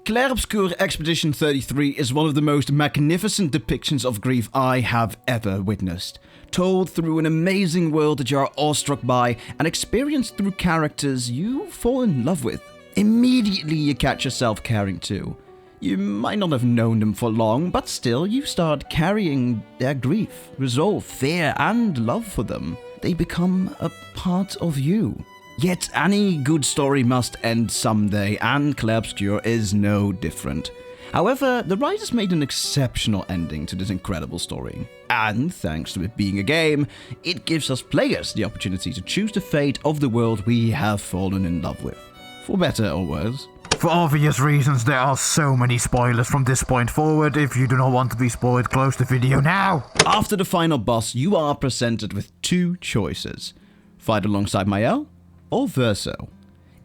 Clair Obscur Expedition 33 is one of the most magnificent depictions of grief I have ever witnessed. Told through an amazing world that you are awestruck by and experienced through characters you fall in love with. Immediately you catch yourself caring too. You might not have known them for long, but still you start carrying their grief, resolve, fear and love for them. They become a part of you. Yet any good story must end someday, and Clair Obscur is no different. However, the writers made an exceptional ending to this incredible story. And thanks to it being a game, it gives us players the opportunity to choose the fate of the world we have fallen in love with. For better or worse. For obvious reasons, there are so many spoilers from this point forward. If you do not want to be spoiled, close the video now. After the final boss, you are presented with two choices. Fight alongside Maelle or Verso.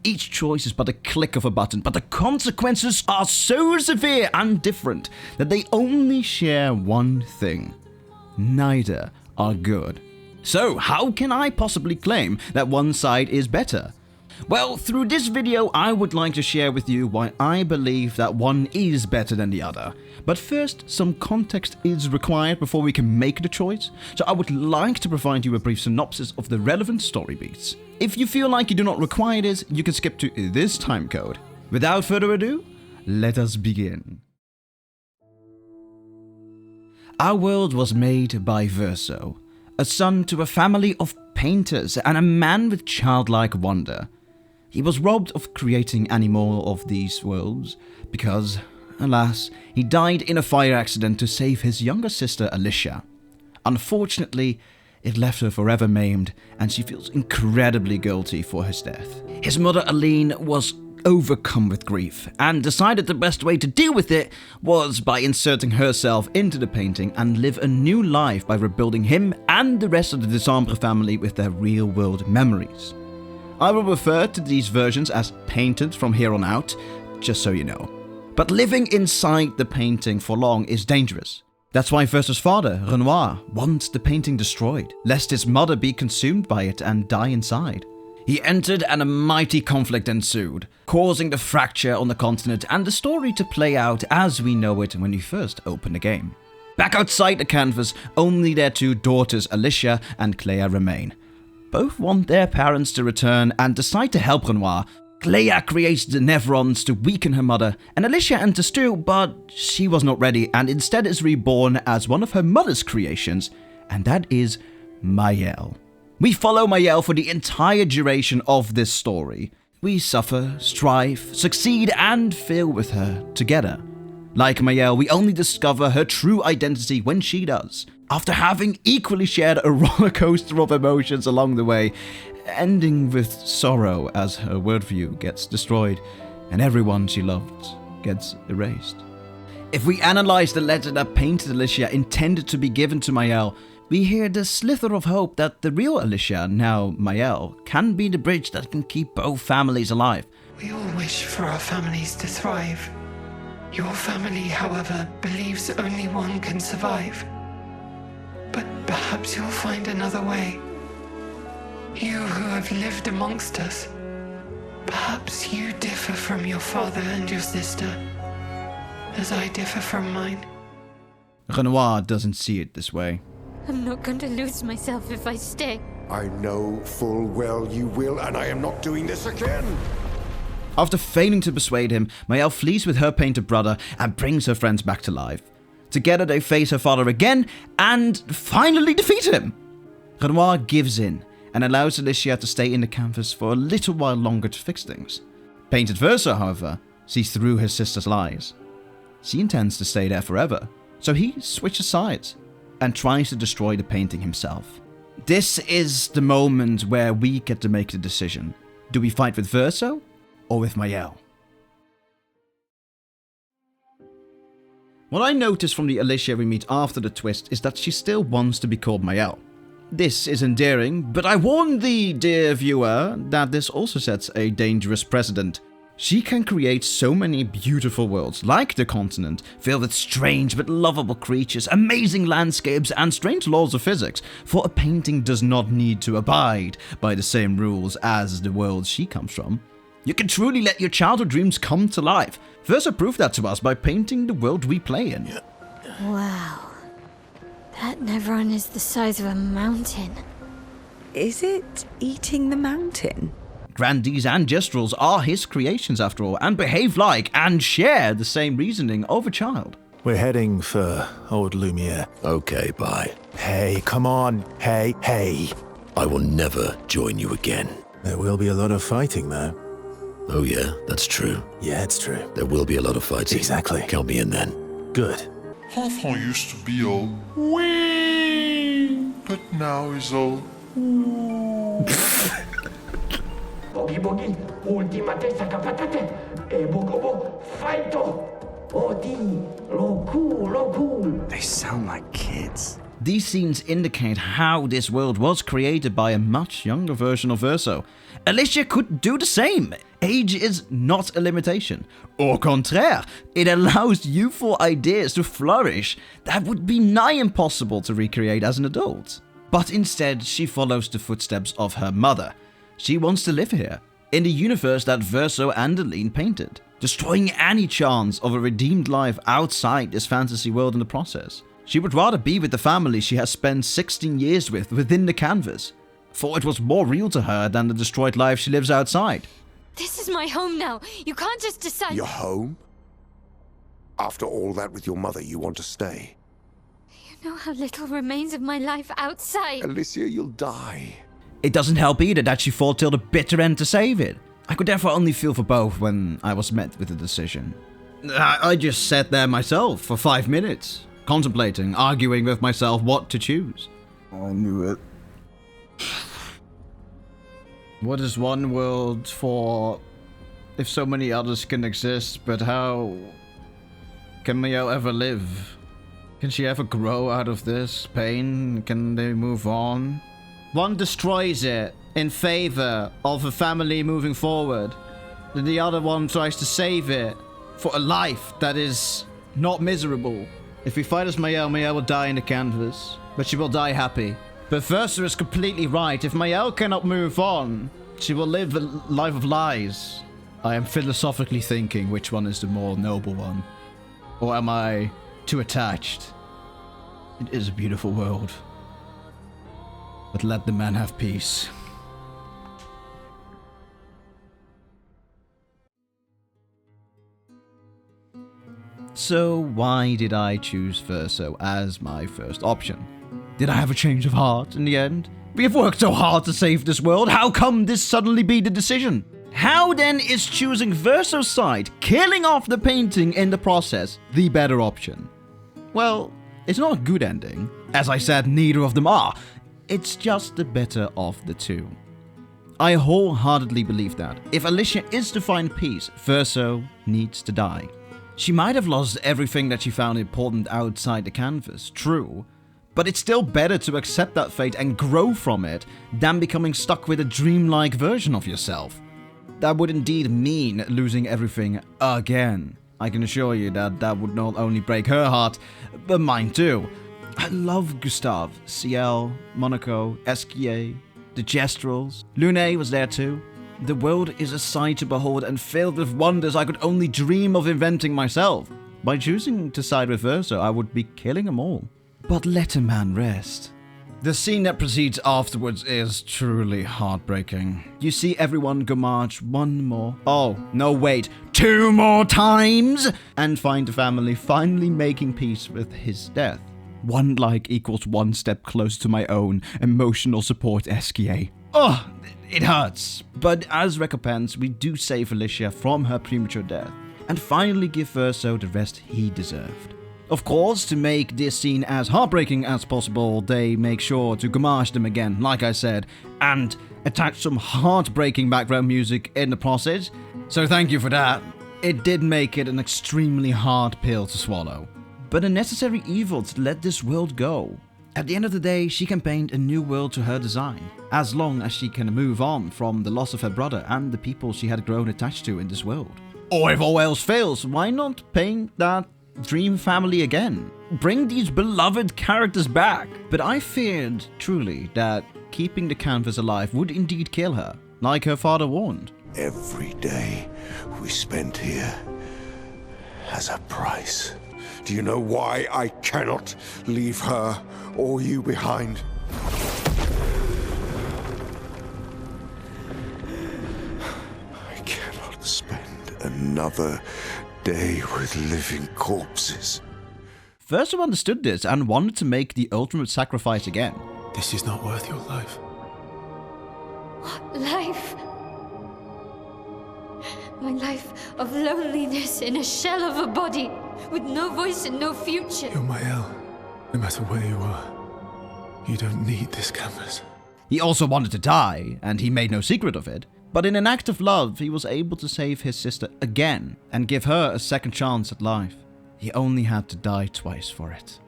Each choice is but a click of a button, but the consequences are so severe and different that they only share one thing. Neither are good. So how can I possibly claim that one side is better? Well, through this video, I would like to share with you why I believe that one is better than the other. But first, some context is required before we can make the choice, so I would like to provide you a brief synopsis of the relevant story beats. If you feel like you do not require this, you can skip to this time code. Without further ado, let us begin. Our world was made by Verso, a son to a family of painters and a man with childlike wonder. He was robbed of creating any more of these worlds because, alas, he died in a fire accident to save his younger sister Alicia. Unfortunately, it left her forever maimed, and she feels incredibly guilty for his death. His mother Aline was overcome with grief and decided the best way to deal with it was by inserting herself into the painting and live a new life by rebuilding him and the rest of the December family with their real-world memories. I will refer to these versions as painted from here on out, just so you know. But living inside the painting for long is dangerous. That's why Verso's father, Renoir, wants the painting destroyed, lest his mother be consumed by it and die inside. He entered and a mighty conflict ensued, causing the fracture on the continent and the story to play out as we know it when you first open the game. Back outside the canvas, only their two daughters, Alicia and Claire, remain. Both want their parents to return and decide to help Renoir. Claire creates the Nevrons to weaken her mother, and Alicia enters too, but she was not ready and instead is reborn as one of her mother's creations, and that is Maelle. We follow Maelle for the entire duration of this story. We suffer, strive, succeed, and fail with her together. Like Maelle, we only discover her true identity when she does, after having equally shared a roller coaster of emotions along the way, ending with sorrow as her worldview gets destroyed and everyone she loved gets erased. If we analyze the letter that painted Alicia intended to be given to Maelle, we hear the slither of hope that the real Alicia, now Maelle, can be the bridge that can keep both families alive. We all wish for our families to thrive. Your family, however, believes only one can survive. But perhaps you'll find another way. You who have lived amongst us, perhaps you differ from your father and your sister, as I differ from mine. Renoir doesn't see it this way. I'm not going to lose myself if I stay. I know full well you will, and I am not doing this again. After failing to persuade him, Maelle flees with her painted brother and brings her friends back to life. Together they face her father again and finally defeat him. Renoir gives in and allows Alicia to stay in the canvas for a little while longer to fix things. Painted Verso, however, sees through his sister's lies. She intends to stay there forever, so he switches sides and tries to destroy the painting himself. This is the moment where we get to make the decision. Do we fight with Verso or with Maelle? What I notice from the Alicia we meet after the twist is that she still wants to be called Maelle. This is endearing, but I warn thee, dear viewer, that this also sets a dangerous precedent. She can create so many beautiful worlds, like the continent, filled with strange but lovable creatures, amazing landscapes, and strange laws of physics, for a painting does not need to abide by the same rules as the world she comes from. You can truly let your childhood dreams come to life. Verso proved that to us by painting the world we play in. Wow. That Nevron is the size of a mountain. Is it eating the mountain? Grandees and Gestrels are his creations after all, and behave like and share the same reasoning of a child. We're heading for old Lumiere. Okay, bye. Hey, come on. Hey. I will never join you again. There will be a lot of fighting, though. Oh yeah, that's true. Yeah, it's true. There will be a lot of fighting. Exactly. Count me in then. Good. Hawthorne used to be all wee, but now he's all ooh. Boogie boogie, ultimate sacapatate, e bogobo, fighto, odi, lo cool. They sound like kids. These scenes indicate how this world was created by a much younger version of Verso. Itshielkuh could do the same. Age is not a limitation. Au contraire, it allows youthful ideas to flourish that would be nigh impossible to recreate as an adult. But instead, she follows the footsteps of her mother. She wants to live here, in the universe that Verso and Aline painted, destroying any chance of a redeemed life outside this fantasy world in the process. She would rather be with the family she has spent 16 years with within the canvas, for it was more real to her than the destroyed life she lives outside. This is my home now. You can't just decide. Your home? After all that with your mother, you want to stay? You know how little remains of my life outside. Alicia, you'll die. It doesn't help either that she fought till the bitter end to save it. I could therefore only feel for both when I was met with the decision. I just sat there myself for 5 minutes, contemplating, arguing with myself what to choose. I knew it. What is one world for if so many others can exist, but how can Maelle ever live? Can she ever grow out of this pain? Can they move on? One destroys it in favor of a family moving forward. Then the other one tries to save it for a life that is not miserable. If we fight as Maelle, Maelle will die in the canvas, but she will die happy. But Verso is completely right. If Maelle cannot move on, she will live a life of lies. I am philosophically thinking which one is the more noble one. Or am I too attached? It is a beautiful world. But let the man have peace. So why did I choose Verso as my first option? Did I have a change of heart in the end? We have worked so hard to save this world, how come this suddenly be the decision? How then is choosing Verso's side, killing off the painting in the process, the better option? Well, it's not a good ending. As I said, neither of them are. It's just the better of the two. I wholeheartedly believe that if Alicia is to find peace, Verso needs to die. She might have lost everything that she found important outside the canvas, true, but it's still better to accept that fate and grow from it than becoming stuck with a dreamlike version of yourself. That would indeed mean losing everything again. I can assure you that that would not only break her heart, but mine too. I love Gustave, Ciel, Monaco, Esquier, the Gestrels. Lune was there too. The world is a sight to behold and filled with wonders I could only dream of inventing myself. By choosing to side with Verso, I would be killing them all. But let a man rest. The scene that proceeds afterwards is truly heartbreaking. You see everyone go march one more, oh, no wait, 2 more times, and find the family finally making peace with his death. One like equals 1 step closer to my own emotional support Esquier. Oh, it hurts. But as recompense, we do save Alicia from her premature death, and finally give Verso the rest he deserved. Of course, to make this scene as heartbreaking as possible, they make sure to gamache them again, like I said, and attach some heartbreaking background music in the process, so thank you for that. It did make it an extremely hard pill to swallow, but a necessary evil to let this world go. At the end of the day, she can paint a new world to her design, as long as she can move on from the loss of her brother and the people she had grown attached to in this world. Or if all else fails, why not paint that dream family again? Bring these beloved characters back. But I feared, truly, that keeping the canvas alive would indeed kill her, like her father warned. Every day we spent here has a price. Do you know why I cannot leave her or you behind? I cannot spend another day with living corpses. Verso understood this and wanted to make the ultimate sacrifice again. This is not worth your life. What life? My life of loneliness in a shell of a body, with no voice and no future. You're Maelle. No matter where you are, you don't need this canvas. He also wanted to die, and he made no secret of it. But in an act of love, he was able to save his sister again and give her a second chance at life. He only had to die twice for it.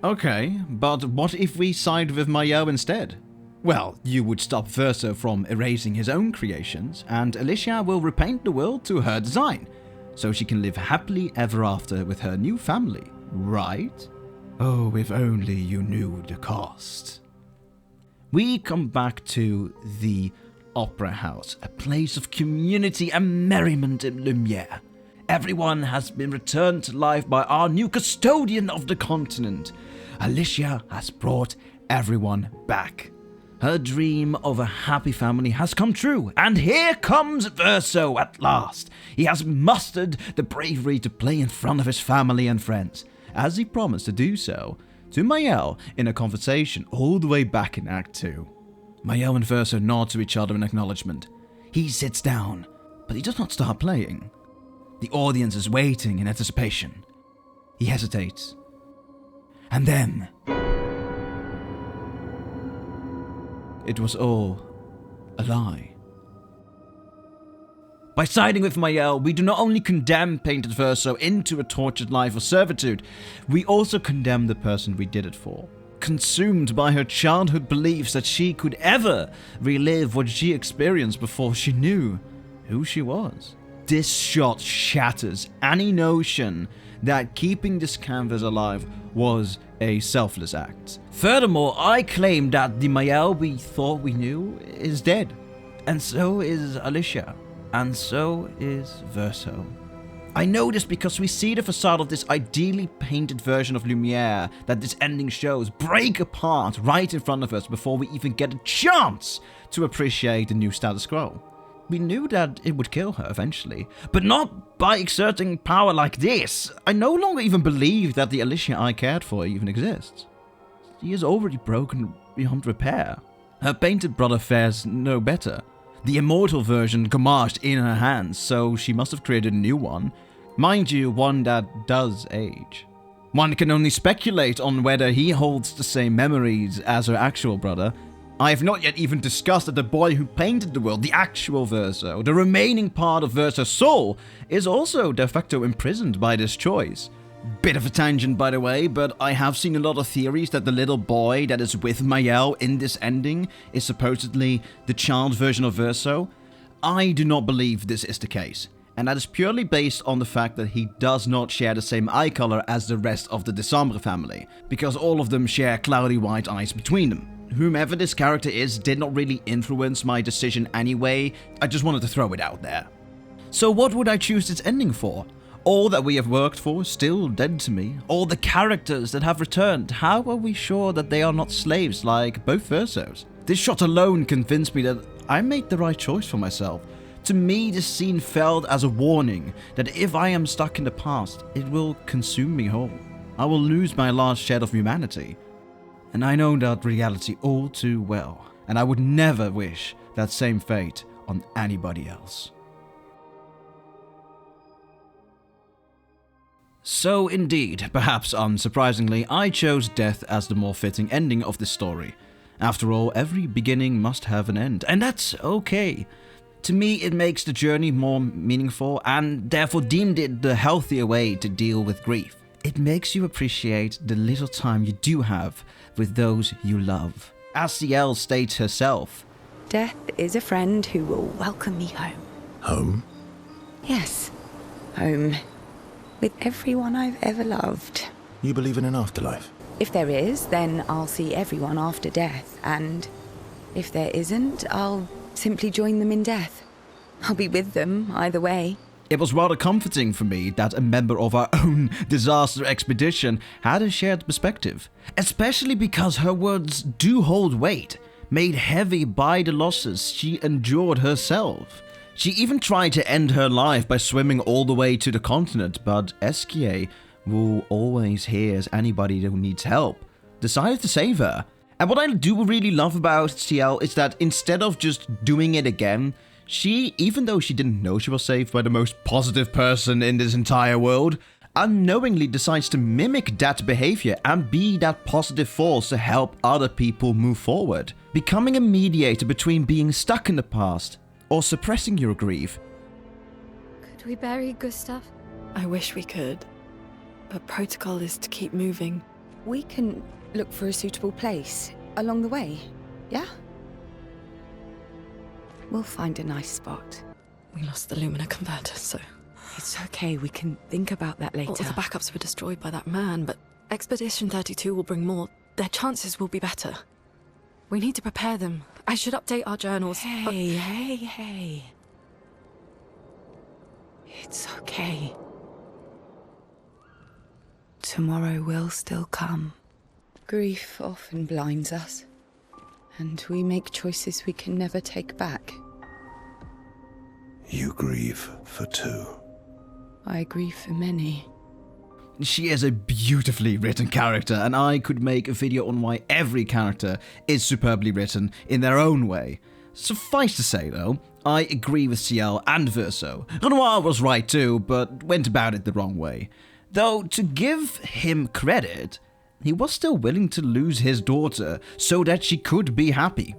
Okay, but what if we side with Maelle instead? Well, you would stop Verso from erasing his own creations, and Itshielkuh will repaint the world to her design, so she can live happily ever after with her new family, right? Oh, if only you knew the cost. We come back to the Opera House, a place of community and merriment in Lumiere. Everyone has been returned to life by our new custodian of the continent. Itshielkuh has brought everyone back. Her dream of a happy family has come true, and here comes Verso at last. He has mustered the bravery to play in front of his family and friends, as he promised to do so to Maelle in a conversation all the way back in Act 2. Maelle and Verso nod to each other in acknowledgement. He sits down, but he does not start playing. The audience is waiting in anticipation. He hesitates. And then it was all a lie. By siding with Maelle, we do not only condemn painted Verso into a tortured life of servitude, we also condemn the person we did it for. Consumed by her childhood beliefs that she could ever relive what she experienced before she knew who she was. This shot shatters any notion that keeping this canvas alive was a selfless act. Furthermore, I claim that the Maelle we thought we knew is dead. And so is Itshielkuh. And so is Verso. I know this because we see the facade of this ideally painted version of Lumiere that this ending shows break apart right in front of us before we even get a chance to appreciate the new status quo. We knew that it would kill her eventually, but not by exerting power like this. I no longer even believe that the Itshielkuh I cared for even exists. She is already broken beyond repair. Her painted brother fares no better. The immortal version gommaged in her hands, so she must have created a new one. Mind you, one that does age. One can only speculate on whether he holds the same memories as her actual brother. I have not yet even discussed that the boy who painted the world, the actual Verso, the remaining part of Verso's soul, is also de facto imprisoned by this choice. Bit of a tangent, by the way, but I have seen a lot of theories that the little boy that is with Maelle in this ending is supposedly the child version of Verso. I do not believe this is the case, and that is purely based on the fact that he does not share the same eye color as the rest of the Décembre family, because all of them share cloudy white eyes between them. Whomever this character is did not really influence my decision anyway, I just wanted to throw it out there. So what would I choose this ending for? All that we have worked for still dead to me? All the characters that have returned, how are we sure that they are not slaves like both Versos? This shot alone convinced me that I made the right choice for myself. To me, this scene felt as a warning that if I am stuck in the past, it will consume me whole. I will lose my last shred of humanity. And I know that reality all too well, and I would never wish that same fate on anybody else. So indeed, perhaps unsurprisingly, I chose death as the more fitting ending of this story. After all, every beginning must have an end, and that's okay. To me, it makes the journey more meaningful, and therefore deemed it the healthier way to deal with grief. It makes you appreciate the little time you do have with those you love. As Ciel states herself, Death is a friend who will welcome me home. Home? Yes, home. With everyone I've ever loved. You believe in an afterlife? If there is, then I'll see everyone after death, and if there isn't, I'll simply join them in death. I'll be with them either way. It was rather comforting for me that a member of our own disaster expedition had a shared perspective, especially because her words do hold weight, made heavy by the losses she endured herself. She even tried to end her life by swimming all the way to the continent, but Itshielkuh, who always hears anybody who needs help, decided to save her. And what I do really love about Itshielkuh is that instead of just doing it again, she, even though she didn't know she was saved by the most positive person in this entire world, unknowingly decides to mimic that behavior and be that positive force to help other people move forward, becoming a mediator between being stuck in the past or suppressing your grief. Could we bury Gustav? I wish we could, but protocol is to keep moving. We can look for a suitable place along the way, yeah? We'll find a nice spot. We lost the Lumina converter, so... It's okay, we can think about that later. All the backups were destroyed by that man, but Expedition 32 will bring more. Their chances will be better. We need to prepare them. I should update our journals. Hey. It's okay. Tomorrow will still come. Grief often blinds us, and we make choices we can never take back. You grieve for two. I grieve for many. She is a beautifully written character, and I could make a video on why every character is superbly written in their own way. Suffice to say though, I agree with Ciel and Verso. Renoir was right too, but went about it the wrong way. Though, to give him credit, he was still willing to lose his daughter so that she could be happy.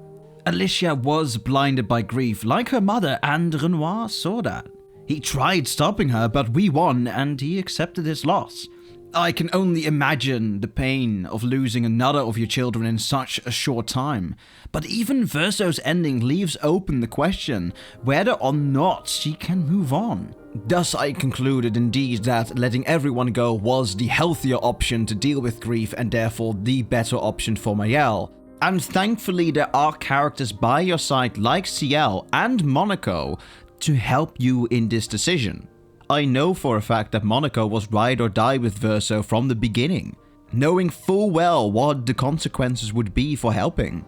Alicia was blinded by grief like her mother, and Renoir saw that. He tried stopping her, but we won, and he accepted his loss. I can only imagine the pain of losing another of your children in such a short time. But even Verso's ending leaves open the question whether or not she can move on. Thus I concluded indeed that letting everyone go was the healthier option to deal with grief and therefore the better option for Maelle. And thankfully there are characters by your side like Ciel and Monaco to help you in this decision. I know for a fact that Monaco was ride or die with Verso from the beginning, knowing full well what the consequences would be for helping.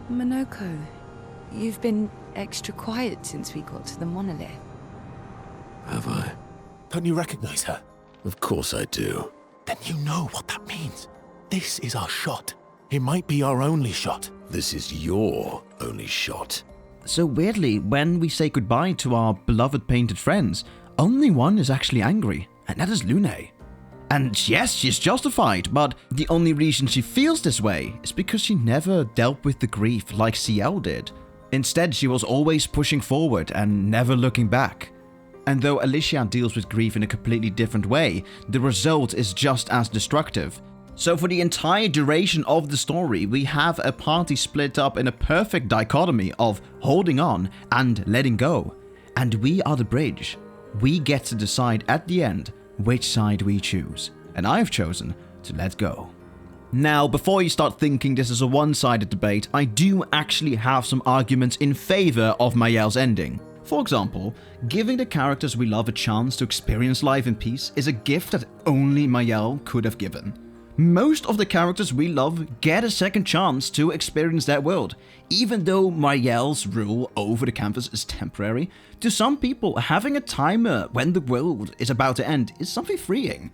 Monaco, you've been extra quiet since we got to the monolith. Have I? Don't you recognize her? Of course I do. Then you know what that means. This is our shot. It might be our only shot. This is your only shot. So weirdly, when we say goodbye to our beloved painted friends, only one is actually angry, and that is Lune. And yes, she's justified, but the only reason she feels this way is because she never dealt with the grief like Ciel did. Instead, she was always pushing forward and never looking back. And though Alicia deals with grief in a completely different way, the result is just as destructive. So for the entire duration of the story, we have a party split up in a perfect dichotomy of holding on and letting go. And we are the bridge. We get to decide at the end which side we choose. And I've chosen to let go. Now, before you start thinking this is a one-sided debate, I do actually have some arguments in favor of Maelle's ending. For example, giving the characters we love a chance to experience life in peace is a gift that only Maelle could have given. Most of the characters we love get a second chance to experience that world. Even though Maelle's rule over the canvas is temporary, to some people having a timer when the world is about to end is something freeing.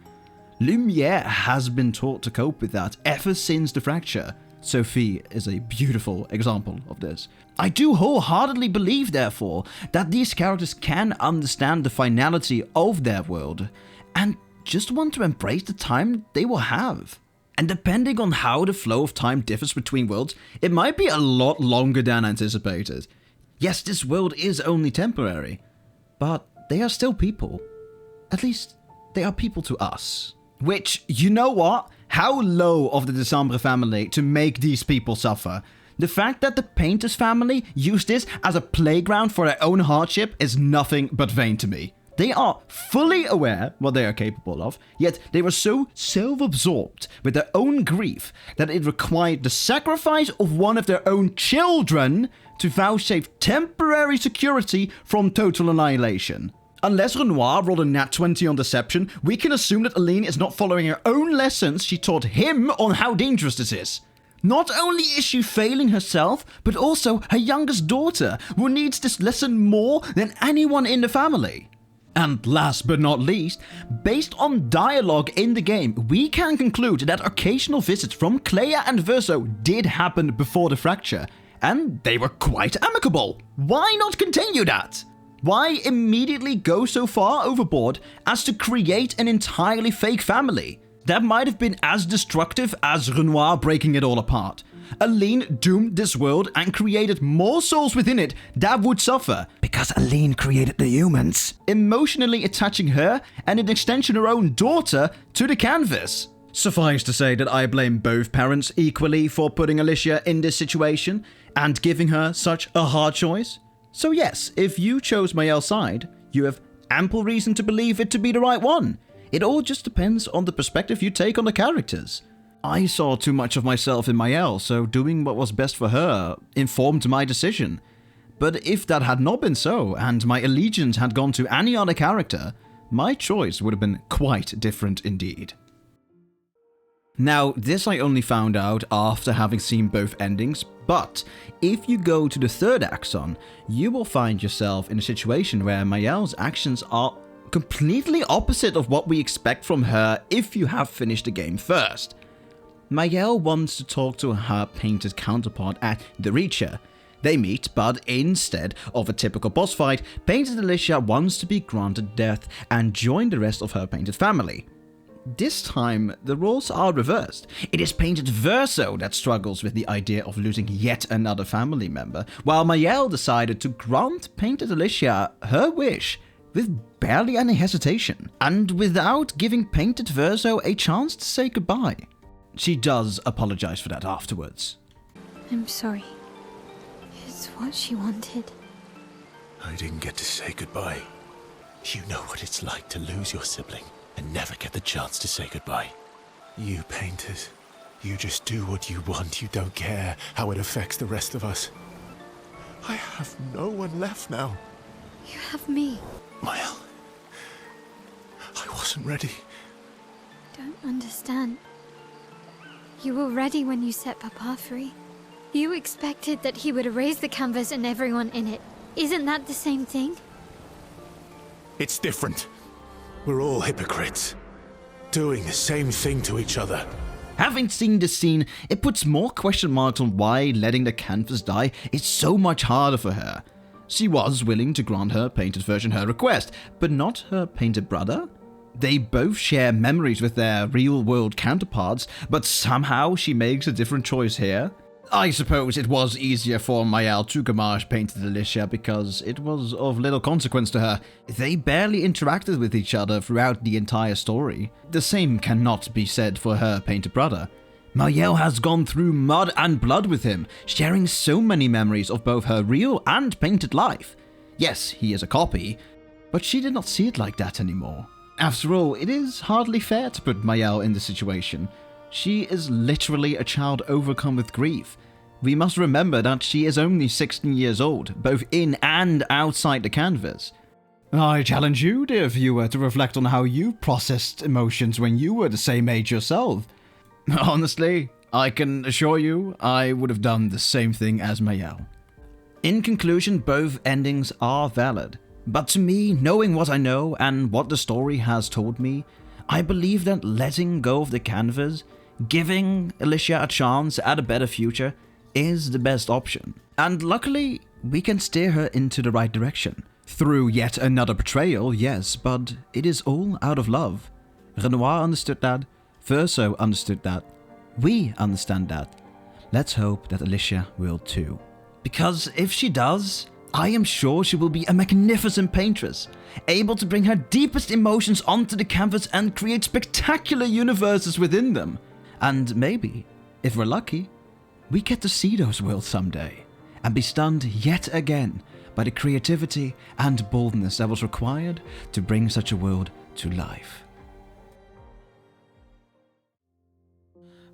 Lumiere has been taught to cope with that ever since the fracture. Sophie is a beautiful example of this. I do wholeheartedly believe, therefore, that these characters can understand the finality of their world, and just want to embrace the time they will have. And depending on how the flow of time differs between worlds, it might be a lot longer than anticipated. Yes, this world is only temporary, but they are still people. At least, they are people to us. Which, you know what? How low of the December family to make these people suffer. The fact that the Painters family used this as a playground for their own hardship is nothing but vain to me. They are fully aware what they are capable of, yet they were so self-absorbed with their own grief that it required the sacrifice of one of their own children to vouchsafe temporary security from total annihilation. Unless Renoir rolled a nat 20 on deception, we can assume that Aline is not following her own lessons she taught him on how dangerous this is. Not only is she failing herself, but also her youngest daughter, who needs this lesson more than anyone in the family. And last but not least, based on dialogue in the game, we can conclude that occasional visits from Clair and Verso did happen before the fracture, and they were quite amicable. Why not continue that? Why immediately go so far overboard as to create an entirely fake family? That might have been as destructive as Renoir breaking it all apart. Aline doomed this world and created more souls within it that would suffer, because Aline created the humans, emotionally attaching her and an extension her own daughter to the canvas. Suffice to say that I blame both parents equally for putting Alicia in this situation and giving her such a hard choice. So yes, if you chose Maelle's side, you have ample reason to believe it to be the right one. It all just depends on the perspective you take on the characters. I saw too much of myself in Maelle, so doing what was best for her informed my decision. But if that had not been so, and my allegiance had gone to any other character, my choice would have been quite different indeed. Now, this I only found out after having seen both endings, but if you go to the third axon, you will find yourself in a situation where Maelle's actions are completely opposite of what we expect from her if you have finished the game first. Maelle wants to talk to her painted counterpart at the Reacher. They meet, but instead of a typical boss fight, Painted Alicia wants to be granted death and join the rest of her painted family. This time, the roles are reversed. It is Painted Verso that struggles with the idea of losing yet another family member, while Maelle decided to grant Painted Alicia her wish with barely any hesitation, and without giving Painted Verso a chance to say goodbye. She does apologize for that afterwards. I'm sorry. It's what she wanted. I didn't get to say goodbye. You know what it's like to lose your sibling and never get the chance to say goodbye. You painters, you just do what you want. You don't care how it affects the rest of us. I have no one left now. You have me. Maelle, I wasn't ready. Don't understand. You were ready when you set Papa free. You expected that he would erase the canvas and everyone in it. Isn't that the same thing? It's different. We're all hypocrites, doing the same thing to each other. Having seen this scene, it puts more question marks on why letting the canvas die is so much harder for her. She was willing to grant her painted version her request, but not her painted brother? They both share memories with their real-world counterparts, but somehow she makes a different choice here. I suppose it was easier for Maelle to gomage Painted Alicia because it was of little consequence to her. They barely interacted with each other throughout the entire story. The same cannot be said for her painted brother. Maelle has gone through mud and blood with him, sharing so many memories of both her real and painted life. Yes, he is a copy, but she did not see it like that anymore. After all, it is hardly fair to put Maelle in this situation. She is literally a child overcome with grief. We must remember that she is only 16 years old, both in and outside the canvas. I challenge you, dear viewer, to reflect on how you processed emotions when you were the same age yourself. Honestly, I can assure you, I would have done the same thing as Maelle. In conclusion, both endings are valid. But to me, knowing what I know and what the story has told me, I believe that letting go of the canvas, giving Alicia a chance at a better future, is the best option. And luckily, we can steer her into the right direction. Through yet another betrayal, yes, but it is all out of love. Renoir understood that, Verso understood that, we understand that. Let's hope that Alicia will too. Because if she does, I am sure she will be a magnificent paintress, able to bring her deepest emotions onto the canvas and create spectacular universes within them. And maybe, if we're lucky, we get to see those worlds someday, and be stunned yet again by the creativity and boldness that was required to bring such a world to life.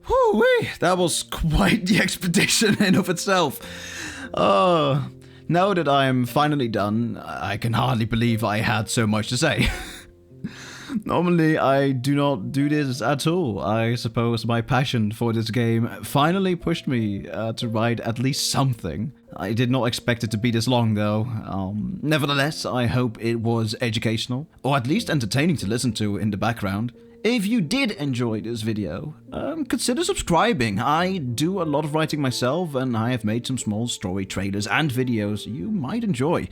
Whoo whee! That was quite the expedition in of itself. Oh, now that I am finally done, I can hardly believe I had so much to say. Normally, I do not do this at all. I suppose my passion for this game finally pushed me to write at least something. I did not expect it to be this long, though. Nevertheless, I hope it was educational, or at least entertaining to listen to in the background. If you did enjoy this video, consider subscribing. I do a lot of writing myself, and I have made some small story trailers and videos you might enjoy.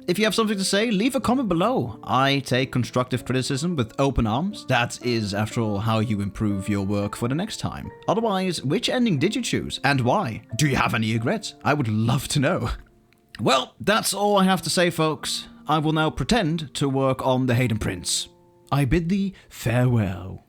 If you have something to say, leave a comment below. I take constructive criticism with open arms. That is, after all, how you improve your work for the next time. Otherwise, which ending did you choose, and why? Do you have any regrets? I would love to know. Well, that's all I have to say, folks. I will now pretend to work on the Hayden Prince. I bid thee farewell.